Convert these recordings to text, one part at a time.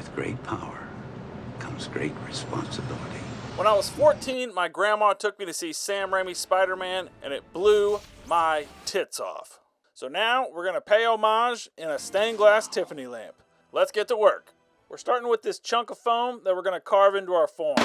With great power comes great responsibility. When I was 14, my grandma took me to see Sam Raimi's Spider-Man, and it blew my tits off. So now we're gonna pay homage in a stained glass Tiffany lamp. Let's get to work. We're starting with this chunk of foam that we're gonna carve into our form.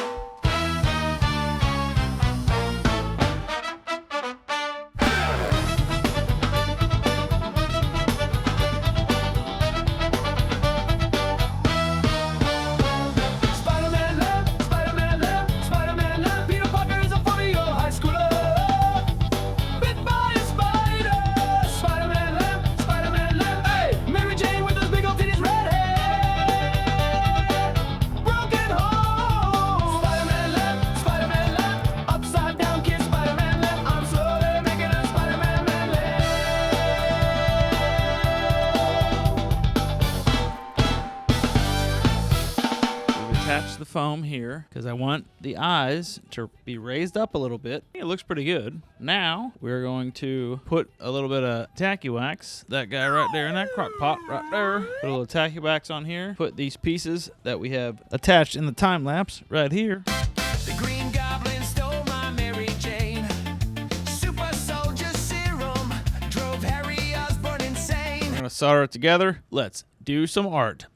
Attach the foam here because I want the eyes to be raised up a little bit. It looks pretty good. Now we're going to put a little bit of tacky wax, that guy right there in that crock pot right there. Put a little tacky wax on here. Put these pieces that we have attached in the time lapse right here. The Green Goblin stole my Mary Jane. Super soldier serum drove Harry Osborn insane. We're gonna solder it together. Let's do some art.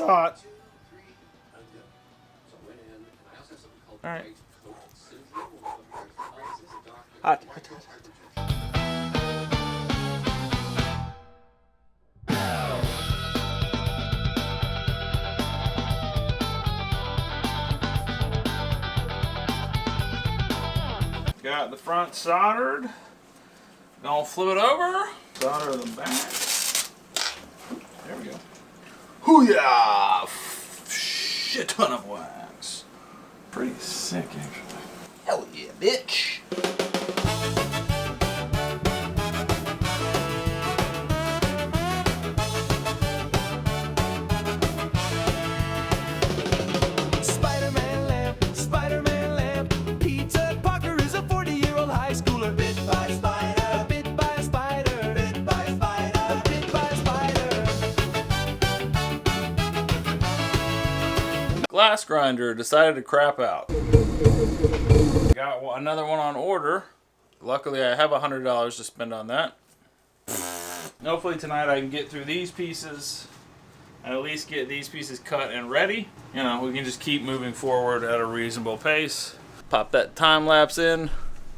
Hot. All right. Hot. Got the front soldered. Gonna flip it over. Solder the back. There we go. Hoo-yah! Shit ton of wax. Pretty sick, actually. Hell yeah, bitch! Spider-Man lamp. Peter Parker is a 40-year-old high schooler. Bit by spider, bit by spider, bit by spider, bit by spider. Glass grinder decided to crap out. Got another one on order. Luckily, I have $100 to spend on that. Hopefully tonight I can get through these pieces and at least get these pieces cut and ready. You know, we can just keep moving forward at a reasonable pace. Pop that time lapse in.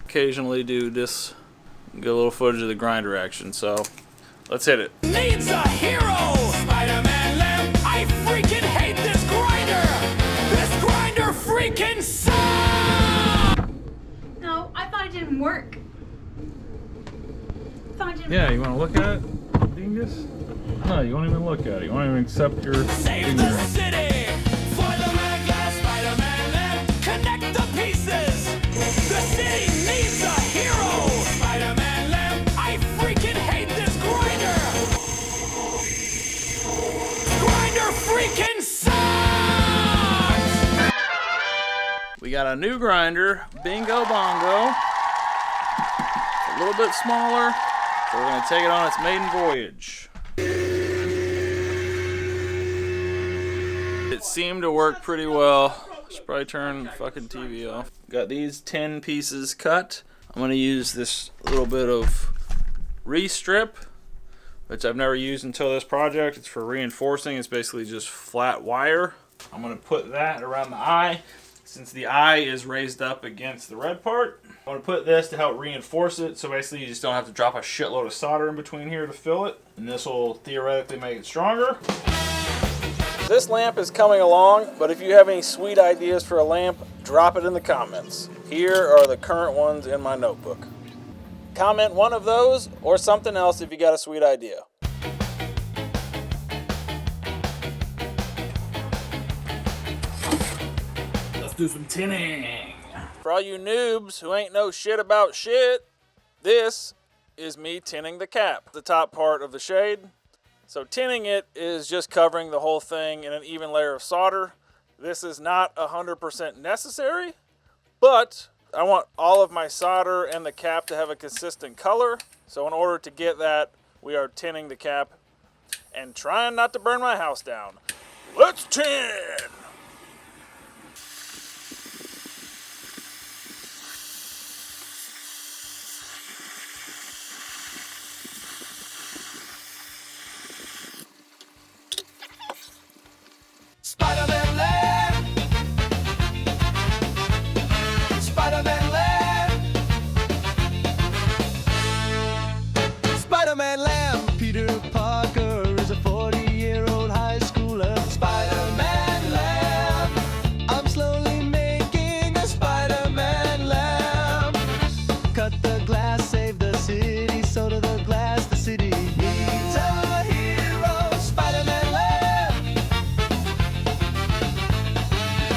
Occasionally do this. Get a little footage of the grinder action. So let's hit it. Needs a hero! Spider-Man lamp. I freaking hate this grinder! This grinder freaking sucks! No, I thought it didn't work. Yeah, you want to look at it, Dingus? No, you won't even look at it. You won't even accept your Save the city! For the Mad Glass Spider-Man lamp, connect the pieces! The city needs a hero! Spider-Man lamp, I freaking hate this grinder! Grinder freaking sucks! We got a new grinder, Bingo Bongo. A little bit smaller, so we're going to take it on its maiden voyage. It seemed to work pretty well. Should probably turn the fucking TV off. Got these 10 pieces cut. I'm going to use this little bit of restrip, which I've never used until this project. It's for reinforcing. It's basically just flat wire. I'm going to put that around the eye. Since the eye is raised up against the red part, I'm going to put this to help reinforce it. So basically you just don't have to drop a shitload of solder in between here to fill it. And this will theoretically make it stronger. This lamp is coming along, but if you have any sweet ideas for a lamp, drop it in the comments. Here are the current ones in my notebook. Comment one of those or something else if you got a sweet idea. Let's do some tinning. For all you noobs who ain't know shit about shit, this is me tinning the cap, the top part of the shade. So tinning it is just covering the whole thing in an even layer of solder. This is not 100% necessary, but I want all of my solder and the cap to have a consistent color. So in order to get that, we are tinning the cap and trying not to burn my house down. Let's tin! Spider-Man land. Spider-Man land. Spider-Man land. Peter Parker is a 40-year-old high schooler. Spider-Man land. I'm slowly making a Spider-Man lamp. Cut the glass, save the city. So to the glass, the city needs a hero. Spider-Man lamp.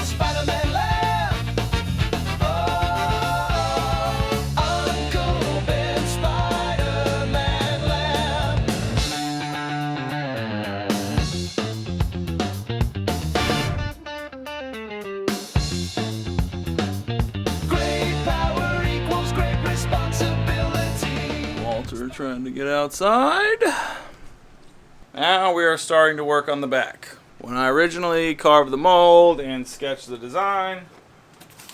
Spider-Man lamp. Oh, Uncle Ben's Spider-Man lamp. Great power equals great responsibility. Walter trying to get outside. Now we are starting to work on the back. When I originally carved the mold and sketched the design,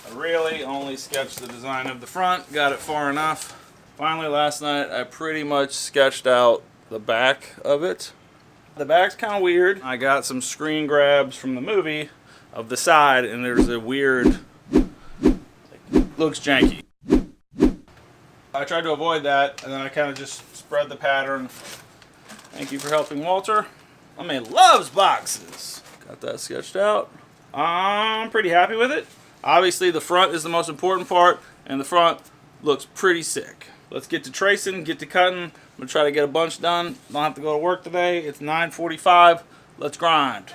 I really only sketched the design of the front, got it far enough. Finally last night I pretty much sketched out the back of it. The back's kind of weird. I got some screen grabs from the movie of the side and there's a weird, looks janky. I tried to avoid that and then I kind of just spread the pattern. Thank you for helping, Walter. My man loves boxes. Got that sketched out. I'm pretty happy with it. Obviously the front is the most important part and the front looks pretty sick. Let's get to tracing, get to cutting. I'm gonna try to get a bunch done. Don't have to go to work today. It's 9:45. Let's grind.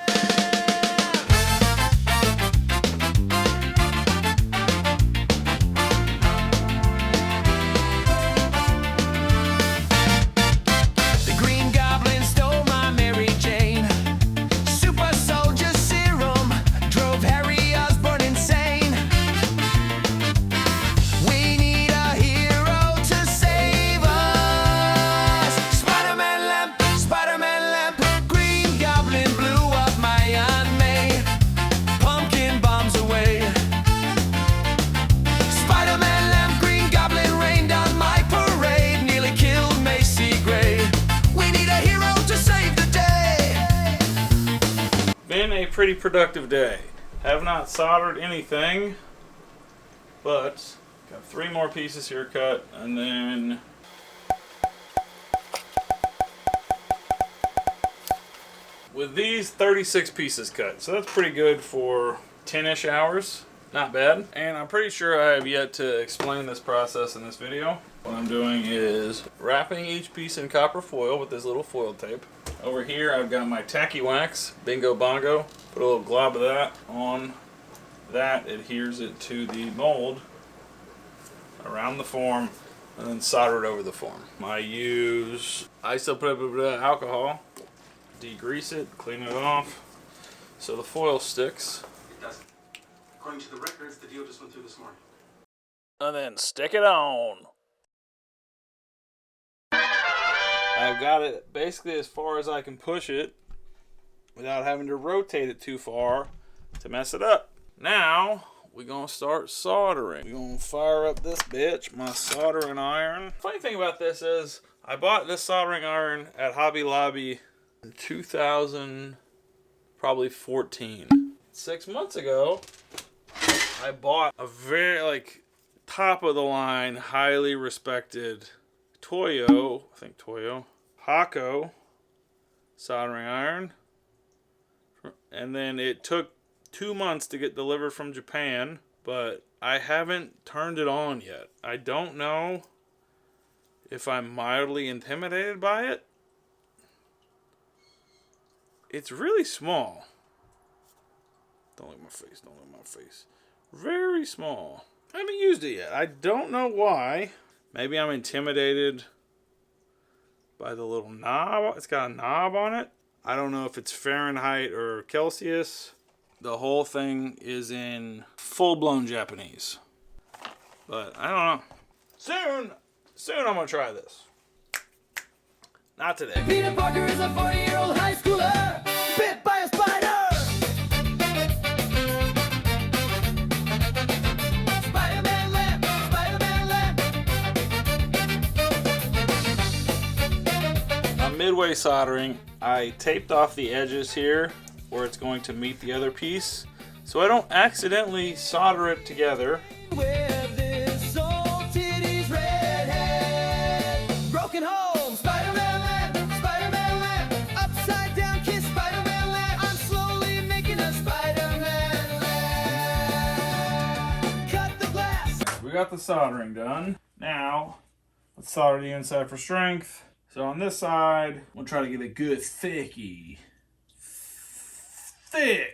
The Green Goblin stole my Mary Jane. Super soldier serum drove Harry Osborn insane. We need a hero to save us. Spider-Man lamp, Green Goblin blew up my Aunt May. Pumpkin bombs away. Spider-Man lamp, Green Goblin rained on my parade. Nearly killed Macy Gray. We need a hero to save the day. Been a pretty productive day. Have not soldered anything, but got 3 more pieces here cut, and then with these 36 pieces cut, so that's pretty good for 10-ish hours. Not bad. And I'm pretty sure I have yet to explain this process in this video. What I'm doing is wrapping each piece in copper foil with this little foil tape. Over here I've got my tacky wax, Bingo Bongo. Put a little glob of that on. That adheres it to the mold around the form and then solder it over the form. I use isopropyl alcohol, degrease it, clean it off so the foil sticks. It doesn't. According to the records, the deal just went through this morning. And then stick it on. I've got it basically as far as I can push it without having to rotate it too far to mess it up. Now we're gonna start soldering. We're gonna fire up this bitch, my soldering iron. Funny thing about this is I bought this soldering iron at Hobby Lobby in 2014. 6 months ago I bought a very top of the line, highly respected Hakko soldering iron, and then it took 2 months to get delivered from Japan, but I haven't turned it on yet. I don't know if I'm mildly intimidated by it. It's really small. Don't look at my face, don't look at my face. Very small. I haven't used it yet. I don't know why. Maybe I'm intimidated by the little knob. It's got a knob on it. I don't know if it's Fahrenheit or Celsius. The whole thing is in full-blown Japanese. But I don't know. Soon I'm gonna try this. Not today. Peter Parker is a 40-year-old high schooler bit by a spider. Spider-Man lamp, Spider-Man lamp. I'm midway soldering. I taped off the edges here where it's going to meet the other piece, so I don't accidentally solder it together. With this old titty's redhead, broken home, Spider-Man lamp, upside down kiss, Spider-Man lamp. I'm slowly making a Spider-Man lamp. Cut the glass. We got the soldering done. Now, let's solder the inside for strength. So on this side, we'll try to get a good thick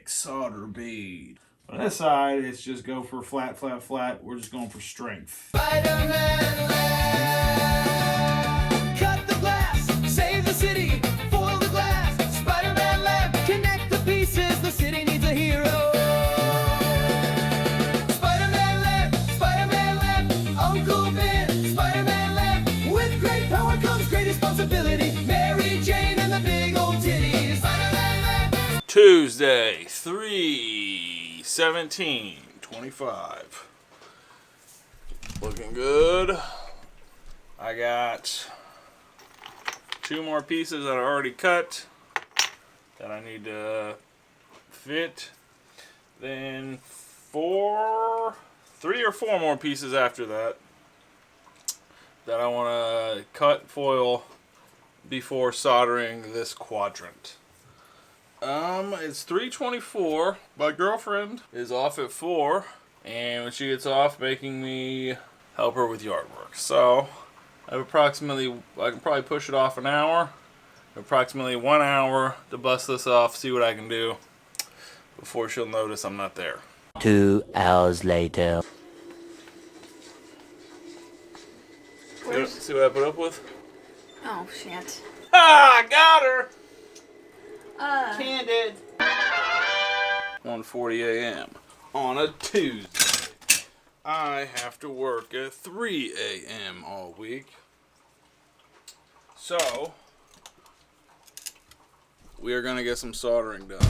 solder bead. On this side, it's just go for flat, flat, flat. We're just going for strength. Spider-Man lamp. Cut the glass, save the city, foil the glass. Spider-Man lamp, connect the pieces. The city needs a hero. Spider-Man lamp, Uncle Ben. Spider-Man lamp, with great power comes great responsibility. Mary Jane and the big old titties. Spider-Man lamp. Tuesday, 3/17/25. Looking good. I got 2 more pieces that are already cut that I need to fit. Then 3 or 4 more pieces after that I want to cut foil before soldering this quadrant. It's 3:24. My girlfriend is off at 4, and when she gets off, making me help her with yard work. So I can probably push it off an hour, approximately 1 hour to bust this off, see what I can do before she'll notice I'm not there. 2 hours later. See what I put up with? Oh, shit. Ah, I got her! Candid. 1:40 a.m. on a Tuesday. I have to work at 3 a.m. all week. So, we are going to get some soldering done.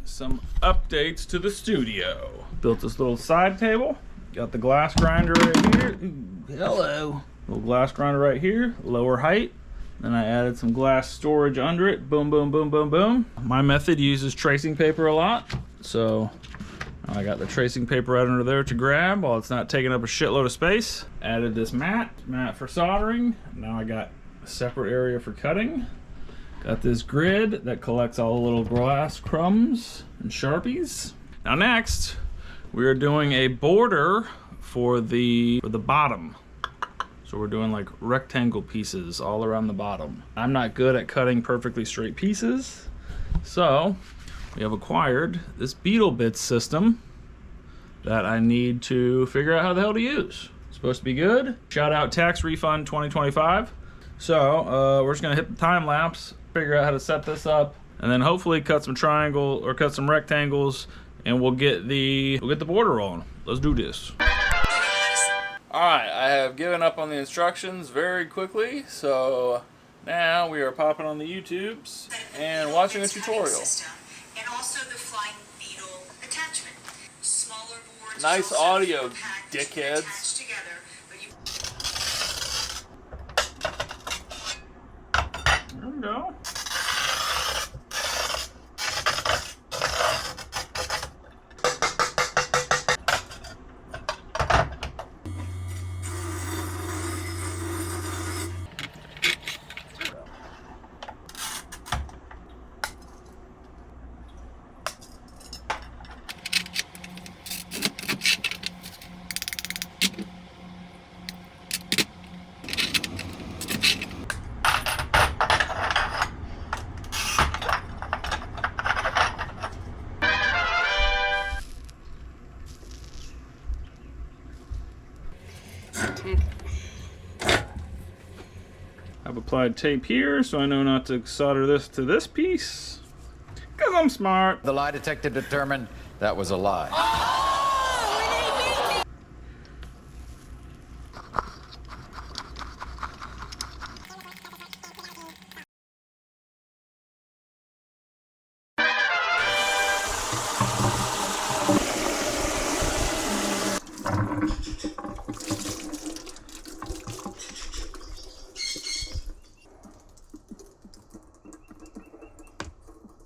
Some updates to the studio. Built this little side table. Got the glass grinder right here. Ooh, hello. Little glass grinder right here, lower height. Then I added some glass storage under it. Boom, boom, boom, boom, boom. My method uses tracing paper a lot. So I got the tracing paper right under there to grab while it's not taking up a shitload of space. Added this mat for soldering. Now I got a separate area for cutting. Got this grid that collects all the little glass crumbs and Sharpies. Now next, we are doing a border for the bottom. So we're doing like rectangle pieces all around the bottom. I'm not good at cutting perfectly straight pieces. So we have acquired this Beetlebits system that I need to figure out how the hell to use. It's supposed to be good. Shout out tax refund 2025. So we're just gonna hit the time lapse, figure out how to set this up, and then hopefully cut some triangle or cut some rectangles, and we'll get the border on. Let's do this. All right, I have given up on the instructions very quickly, so now we are popping on the YouTubes and watching a tutorial. And also the flying beetle attachment. Smaller boards. Nice audio, dickheads. Together, but you There we go. I've applied tape here, so I know not to solder this to this piece. Because I'm smart. The lie detector determined that was a lie.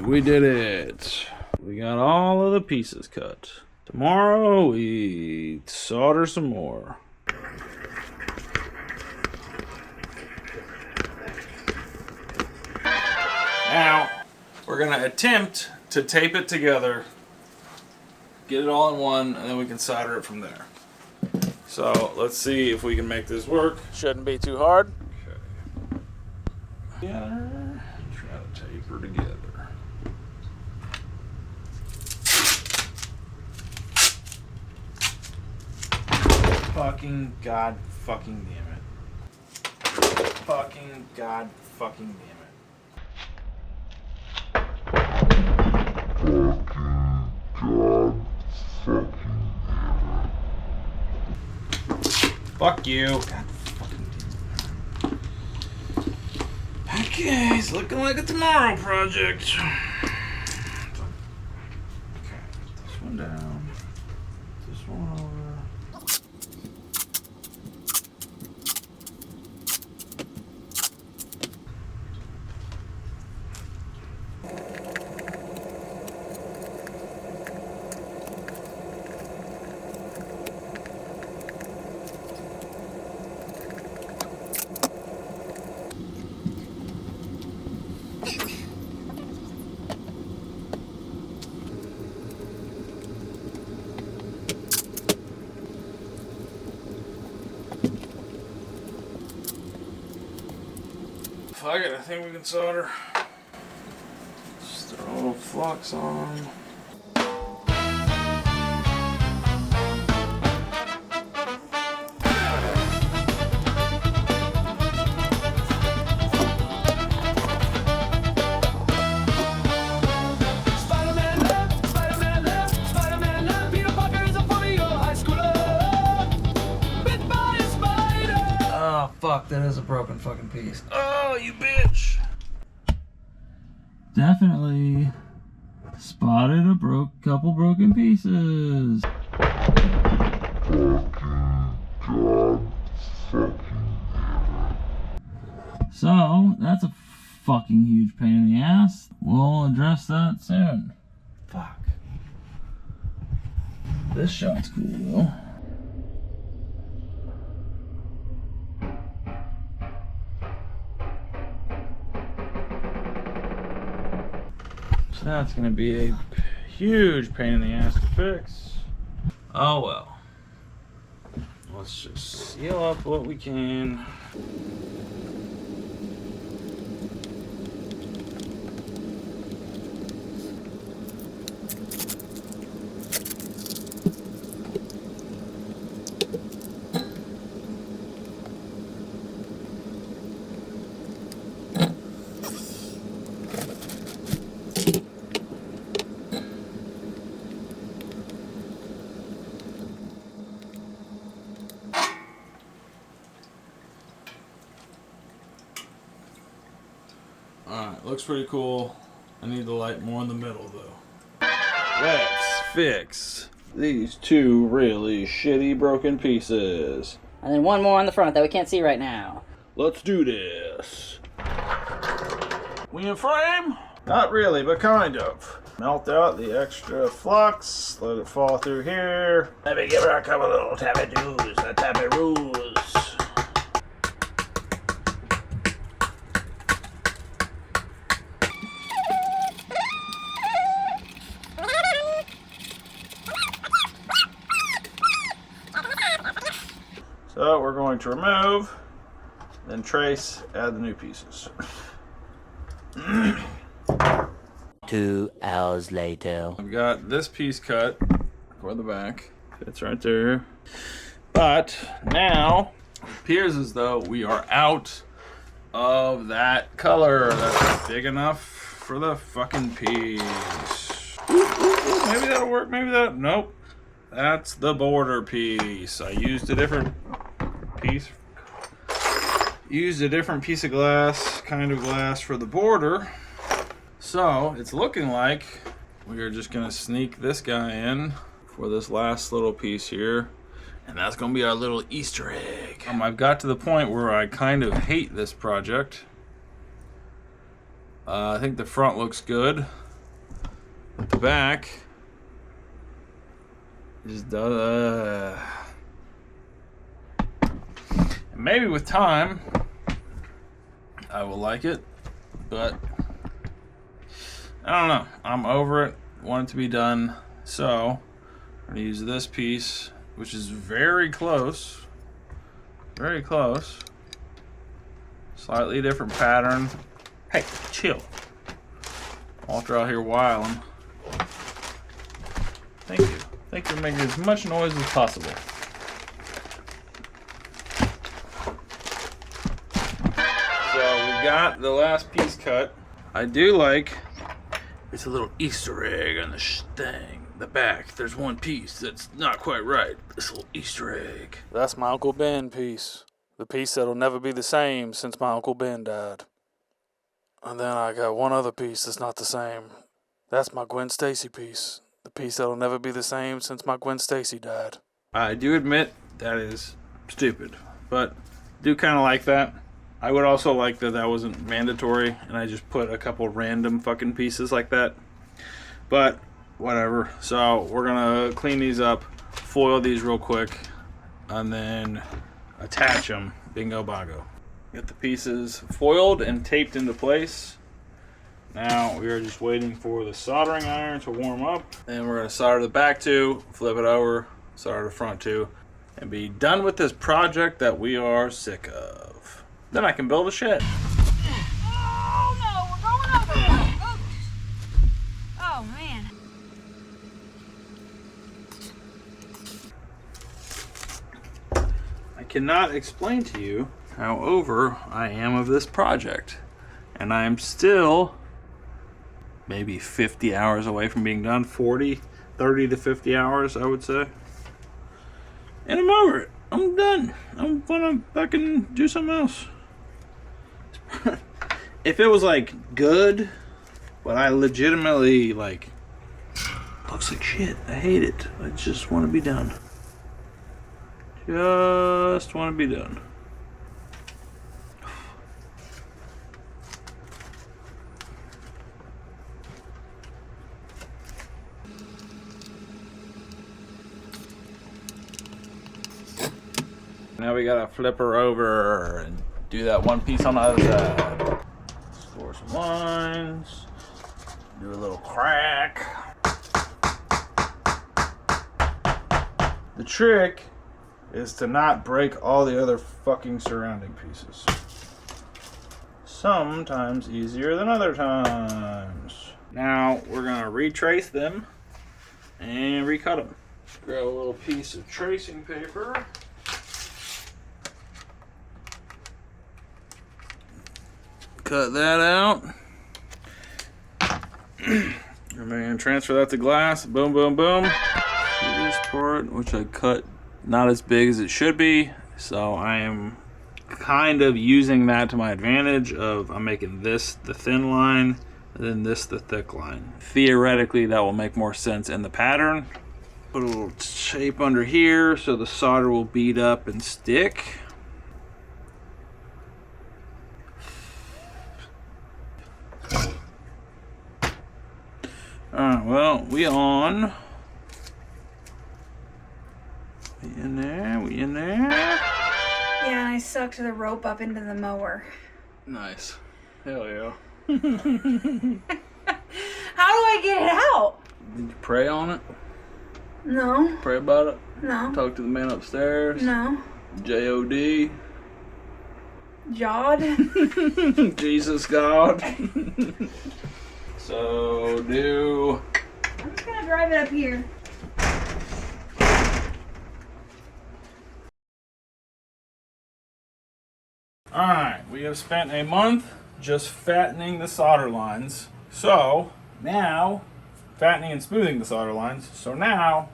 We did it. We got all of the pieces cut. Tomorrow we solder some more. Now we're gonna attempt to tape it together, get it all in one, and then we can solder it from there. So let's see if we can make this work. Shouldn't be too hard. Okay. Together. Try to tape her together. Fucking god fucking damn it. Fucking god fucking damn it. Fuck you. God fucking damn it. Okay, it's looking like a tomorrow project. Okay, this one down. This one over. Fuck it, I think we can solder. Just throw a little flux on. Spider-Man left, Spider-Man left, Peter Parker is a 40-year high schooler. Bit by a spider. Oh, fuck, that is a broken fucking piece. Oh, you bitch! Definitely spotted a couple broken pieces. So, that's a fucking huge pain in the ass. We'll address that soon. Fuck. This shot's cool though. So that's gonna be a huge pain in the ass to fix. Oh well. Let's just seal up what we can. Alright, looks pretty cool. I need the light more in the middle though. Let's fix these two really shitty broken pieces. And then one more on the front that we can't see right now. Let's do this. We in frame? Not really, but kind of. Melt out the extra flux, let it fall through here. Let me give her a couple little tappy-doos, a tappy-roos. So we're going to remove, then trace, add the new pieces. 2 hours later. I've got this piece cut for the back. Fits right there. But now Appears as though we are out of that color. That's big enough for the fucking piece. Ooh, maybe that'll work. Maybe that. Nope. That's the border piece. I used a different piece. Used a different piece of glass, kind of glass for the border. So it's looking like we are just gonna sneak this guy in for this last little piece here. And that's gonna be our little Easter egg. I've got to the point where I kind of hate this project. I think the front looks good. But the back just does. Maybe with time, I will like it, but I don't know. I'm over it. Want it to be done. So I'm gonna use this piece, which is very close. Very close. Slightly different pattern. Hey, chill. Walter out here wilding. Thank you. Thank you for making as much noise as possible. Got the last piece cut. I do like it's a little Easter egg on the thing. The back, there's one piece that's not quite right. This little Easter egg. That's my Uncle Ben piece. The piece that'll never be the same since my Uncle Ben died. And then I got one other piece that's not the same. That's my Gwen Stacy piece. The piece that'll never be the same since my Gwen Stacy died. I do admit that is stupid, but do kind of like that. I would also like that that wasn't mandatory and I just put a couple random fucking pieces like that. But whatever. So we're gonna clean these up, foil these real quick, and then attach them. Bingo bongo. Get the pieces foiled and taped into place. Now we are just waiting for the soldering iron to warm up. And we're gonna solder the back two, flip it over, solder the front two, and be done with this project that we are sick of. Then I can build a shed. Oh no, we're going over. Oh man. I cannot explain to you how over I am of this project. And I am still maybe 50 hours away from being done. 30 to 50 hours, I would say. And I'm over it. I'm done. I'm gonna fucking do something else. If it was like good, but I legitimately like looks like shit. I hate it. I just want to be done. Just want to be done. Now we gotta flip her over and do that one piece on the other side. Score some lines. Do a little crack. The trick is to not break all the other fucking surrounding pieces. Sometimes easier than other times. Now we're gonna retrace them and recut them. Grab a little piece of tracing paper. Cut that out. And then transfer that to glass. Boom, boom, boom. This part, which I cut not as big as it should be, so I am kind of using that to my advantage. I'm making this the thin line, and then this the thick line. Theoretically, that will make more sense in the pattern. Put a little shape under here so the solder will bead up and stick. Alright, well, we on. We in there, we in there. Yeah, I sucked the rope up into the mower. Nice. Hell yeah. How do I get it out? Did you pray on it? No. Pray about it? No. Talk to the man upstairs? No. J-O-D? Jod? Jesus God? So do... I'm just gonna drive it up here. Alright, we have spent a month just fattening the solder lines. So now, fattening and smoothing the solder lines. So now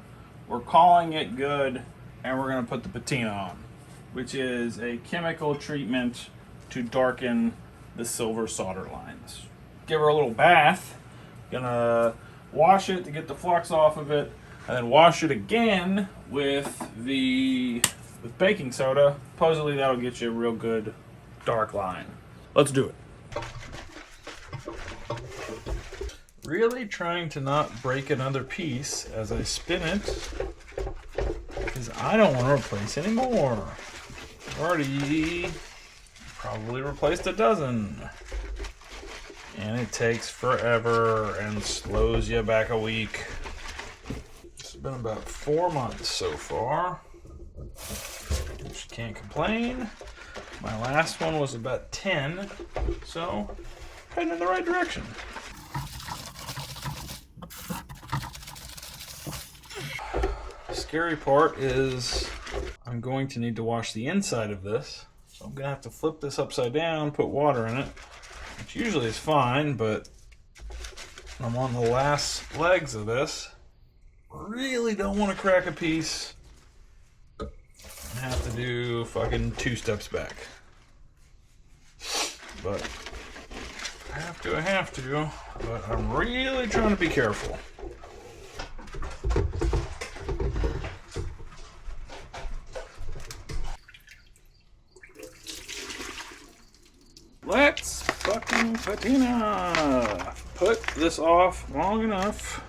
we're calling it good and we're going to put the patina on, which is a chemical treatment to darken the silver solder lines. Give her a little bath. Gonna wash it to get the flux off of it, and then wash it again with baking soda. Supposedly that'll get you a real good dark line. Let's do it. Really trying to not break another piece as I spin it, because I don't want to replace any more. I've already probably replaced a dozen. And it takes forever and slows you back a week. It's been about 4 months so far. Which can't complain. My last one was about 10, so heading in the right direction. The scary part is I'm going to need to wash the inside of this. So I'm gonna have to flip this upside down, put water in it, which usually is fine, but I'm on the last legs of this. Really don't want to crack a piece. I have to do fucking 2 steps back. But I have to, but I'm really trying to be careful. Let's fucking patina. Put this off long enough.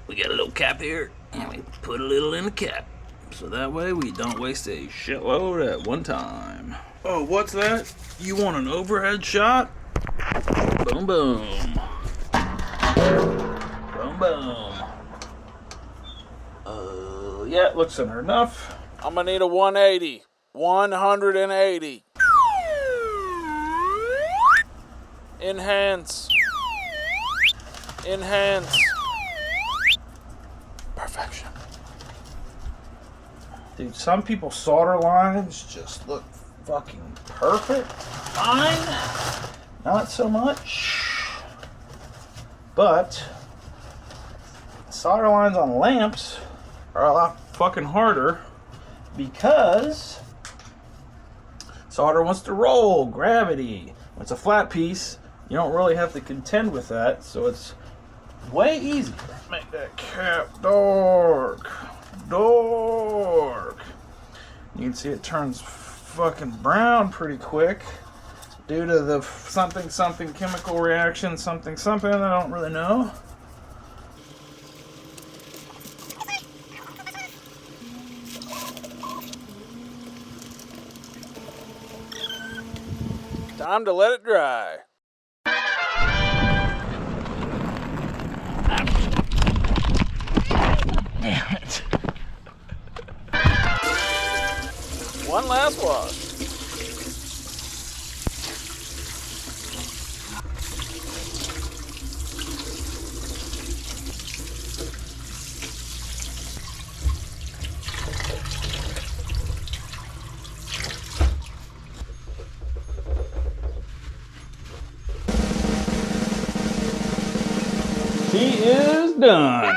We got a little cap here, and we put a little in the cap. So that way we don't waste a shitload at one time. Oh, what's that? You want an overhead shot? Boom, boom. Boom, boom. Yeah, looks center enough. I'm gonna need a 180. 180. Enhance. Enhance. Perfection. Dude, some people's solder lines just look fucking perfect. Mine, not so much. But solder lines on lamps are a lot fucking harder because solder wants to roll, gravity. When it's a flat piece, you don't really have to contend with that, so it's way easier. Make that cap dark. Dark. You can see it turns fucking brown pretty quick due to the something chemical reaction, something I don't really know. Time to let it dry. Damn it. One last wash. She is done.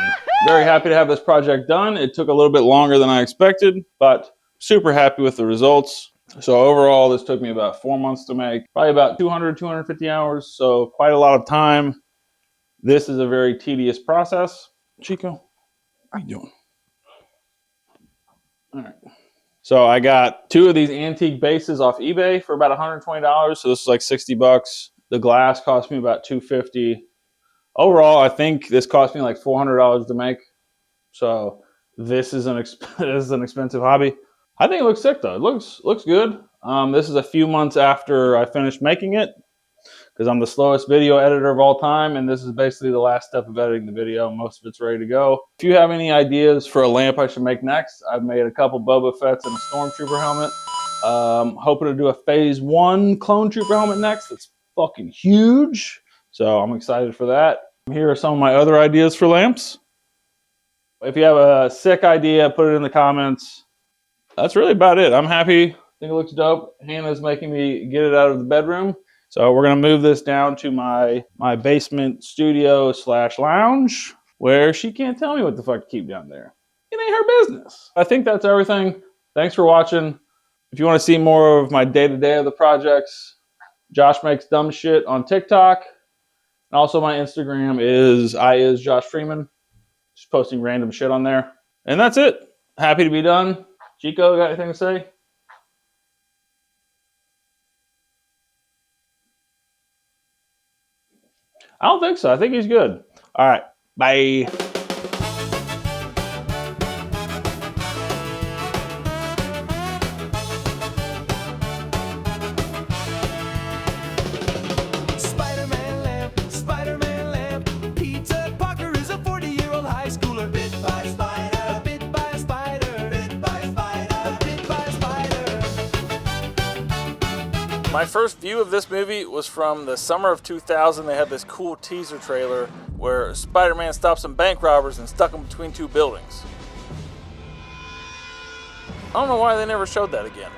Very happy to have this project done. It took a little bit longer than I expected, but super happy with the results. So overall, this took me about 4 months to make, probably about 200, 250 hours. So quite a lot of time. This is a very tedious process. Chico, how you doing? All right. So I got 2 of these antique bases off eBay for about $120. So this is like 60 bucks. The glass cost me about $250. Overall, I think this cost me like $400 to make. So this is an expensive hobby. I think it looks sick though. It looks good. This is a few months after I finished making it because I'm the slowest video editor of all time, and this is basically the last step of editing the video. Most of it's ready to go. If you have any ideas for a lamp I should make next, I've made a couple Boba Fett's and a Stormtrooper helmet. Hoping to do a Phase 1 Clone Trooper helmet next. That's fucking huge. So I'm excited for that. Here are some of my other ideas for lamps. If you have a sick idea, put it in the comments. That's really about it. I'm happy think it looks dope. Hannah's making me get it out of the bedroom. So we're gonna move this down to my basement studio / lounge, where she can't tell me what the fuck to keep down there. It ain't her business. I think that's everything. Thanks for watching. If you want to see more of my day-to-day of the projects, Josh Makes Dumb Shit on TikTok. And also my Instagram is Josh Freeman. Just posting random shit on there. And that's it. Happy to be done. Chico, got anything to say? I don't think so. I think he's good. All right. Bye. Spider-Man lamp. Peter Parker is a 40-year-old high schooler. Bit by a spider, bit by a spider, bit by a spider, bit by a spider. My first view of this movie was from the summer of 2000. They had this cool teaser trailer where Spider-Man stopped some bank robbers and stuck them between two buildings. I don't know why they never showed that again.